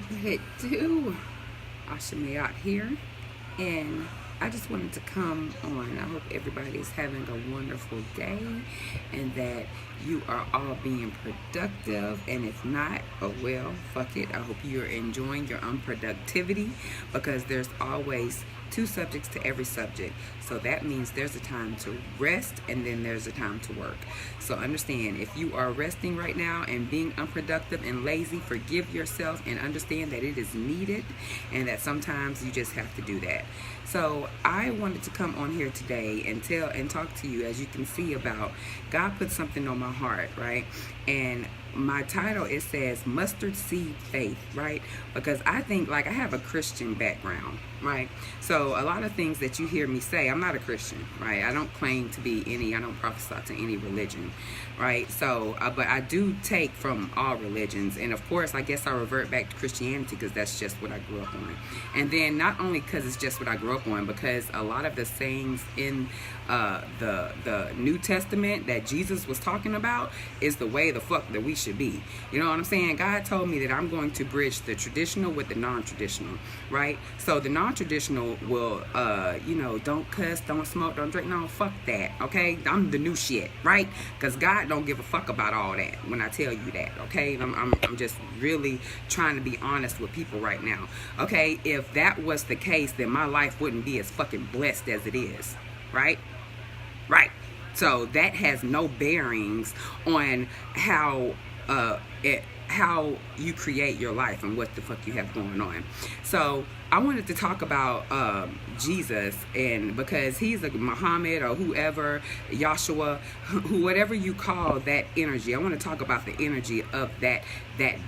What it do? Ashimi out here, and I just wanted to come on. I hope everybody is having a wonderful day and that you are all being productive. And if not, oh well, fuck it. I hope you're enjoying your unproductivity, because there's always two subjects to every subject. So that means there's a time to rest and then there's a time to work. So understand, if you are resting right now and being unproductive and lazy, forgive yourself and understand that it is needed and that sometimes you just have to do that. So I wanted to come on here today and talk to you, as you can see, about God put something on my heart, right? And my title, it says mustard seed faith, right? Because I think, like, I have a Christian background, right? So a lot of things that you hear me say, I'm not a Christian, right? I don't claim to be any, I don't prophesy to any religion, right? So, but I do take from all religions. And of course, I guess I revert back to Christianity because that's just what I grew up on. And then not only because it's just what I grew up on, because a lot of the sayings in the New Testament that Jesus was talking about is the way the fuck that we should be. You know what I'm saying? God told me that I'm going to bridge the traditional with the non-traditional, right? So the non-traditional will, don't cuss, don't smoke, don't drink. No, fuck that, okay? I'm the new shit, right? Because God don't give a fuck about all that when I tell you that, okay? I'm just really trying to be honest with people right now, okay? If that was the case, then my life wouldn't be as fucking blessed as it is, right? Right. So that has no bearings on how you create your life and what the fuck you have going on. So I wanted to talk about Jesus, and because he's a Muhammad or whoever, Yahshua, whatever you call that energy, I want to talk about the energy of that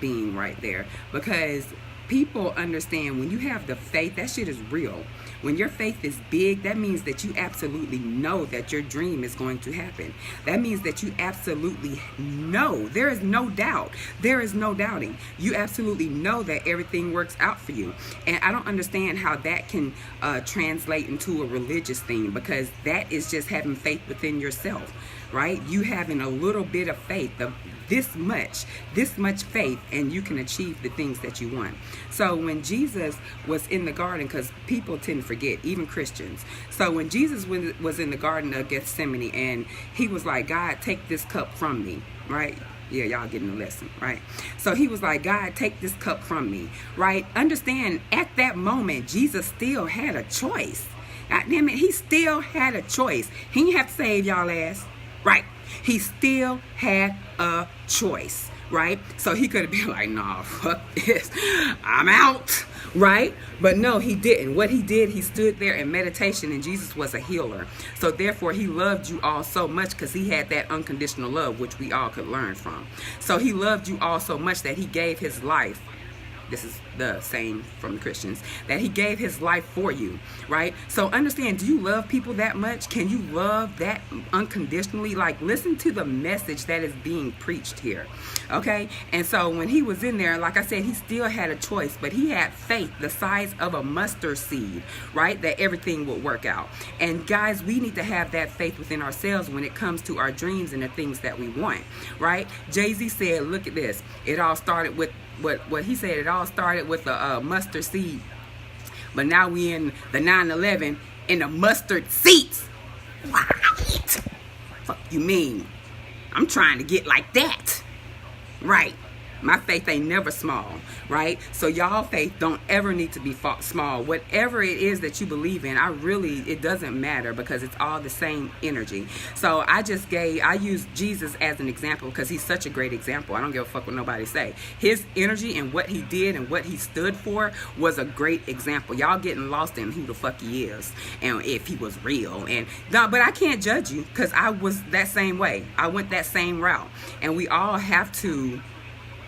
being right there, because people understand when you have the faith, that shit is real. When your faith is big, that means that you absolutely know that your dream is going to happen. That means that you absolutely know. There is no doubt. There is no doubting. You absolutely know that everything works out for you. And I don't understand how that can translate into a religious thing, because that is just having faith within yourself, right? You having a little bit of faith, of this much faith, and you can achieve the things that you want. So when Jesus was in the garden, because people tend to forget, even Christians. So when Jesus was in the Garden of Gethsemane, and he was like, God, take this cup from me, right? Yeah, y'all getting the lesson, right? So he was like, God, take this cup from me, right? Understand, at that moment, Jesus still had a choice. God damn it, he still had a choice. He didn't have to save y'all ass, right? He still had a choice, right? So he could have been like, nah, fuck this, I'm out, right? But no, he didn't. What he did, he stood there in meditation, and Jesus was a healer. So therefore, he loved you all so much because he had that unconditional love, which we all could learn from. So he loved you all so much that he gave his life. This is the saying from the Christians, that he gave his life for you, right? So understand, do you love people that much? Can you love that unconditionally? Like, listen to the message that is being preached here, okay? And so when he was in there, like I said, he still had a choice, but he had faith the size of a mustard seed, right? That everything would work out. And guys, we need to have that faith within ourselves when it comes to our dreams and the things that we want, right? Jay-Z said, look at this. It all started with what he said. It all started with a mustard seed, but now we in the 9/11 in the mustard seats. What? Fuck you mean? I'm trying to get like that, right? My faith ain't never small, right? So y'all faith don't ever need to be small. Whatever it is that you believe in, it doesn't matter, because it's all the same energy. So I used Jesus as an example because he's such a great example. I don't give a fuck what nobody say. His energy and what he did and what he stood for was a great example. Y'all getting lost in who the fuck he is and if he was real. And no, but I can't judge you, because I was that same way. I went that same route. And we all have to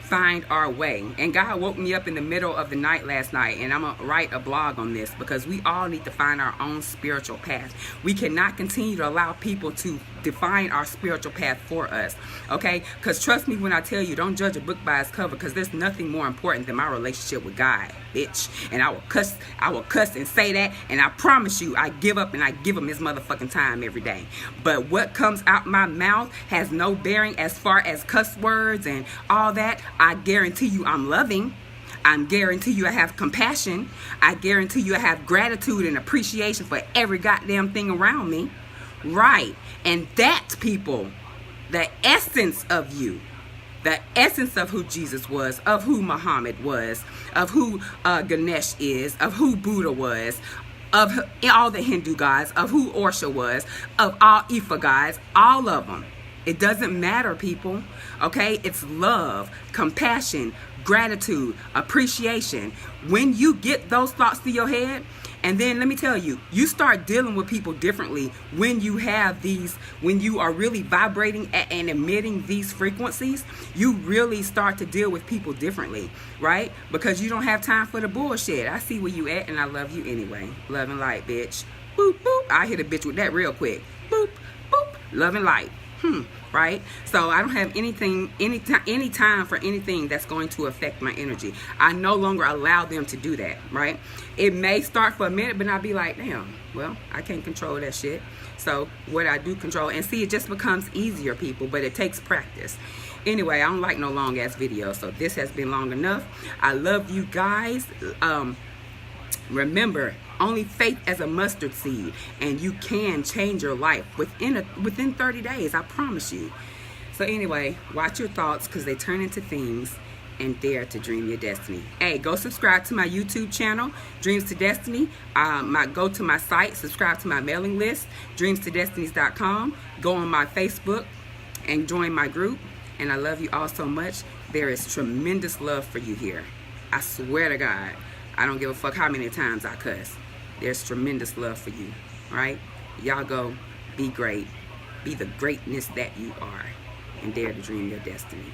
find our way. And God woke me up in the middle of the night last night, and I'm gonna write a blog on this, because we all need to find our own spiritual path. We cannot continue to allow people to define our spiritual path for us, okay? Because trust me when I tell you, don't judge a book by its cover, because there's nothing more important than my relationship with God, bitch. And I will cuss and say that, and I promise you, I give up and I give him his motherfucking time every day. But what comes out my mouth has no bearing as far as cuss words and all that. I guarantee you I'm loving. I guarantee you I have compassion. I guarantee you I have gratitude and appreciation for every goddamn thing around me. Right. And that's, people, the essence of you. The essence of who Jesus was, of who Muhammad was, of who Ganesh is, of who Buddha was, of all the Hindu gods, of who Orsha was, of all Ifa gods, all of them. It doesn't matter, people. Okay? It's love, compassion, gratitude, appreciation. When you get those thoughts to your head, and then let me tell you, you start dealing with people differently when you have these, when you are really vibrating and emitting these frequencies, you really start to deal with people differently, right? Because you don't have time for the bullshit. I see where you at, and I love you anyway. Love and light, bitch. Boop, boop. I hit a bitch with that real quick. Boop, boop. Love and light. Right? So I don't have any time for anything that's going to affect my energy. I no longer allow them to do that, right? It may start for a minute, but I'll be like, damn, well, I can't control that shit. So what I do control, and see, it just becomes easier, people, but it takes practice. Anyway, I don't like no long ass videos, so this has been long enough. I love you guys. Remember, only faith as a mustard seed, and you can change your life within 30 days. I promise you. So anyway, watch your thoughts, because they turn into things, and dare to dream your destiny. Hey, go subscribe to my YouTube channel, Dreams to Destiny. Go to my site, subscribe to my mailing list, dreamstodestinies.com. Go on my Facebook and join my group. And I love you all so much. There is tremendous love for you here. I swear to God. I don't give a fuck how many times I cuss. There's tremendous love for you, right? Y'all go be great. Be the greatness that you are, and dare to dream your destiny.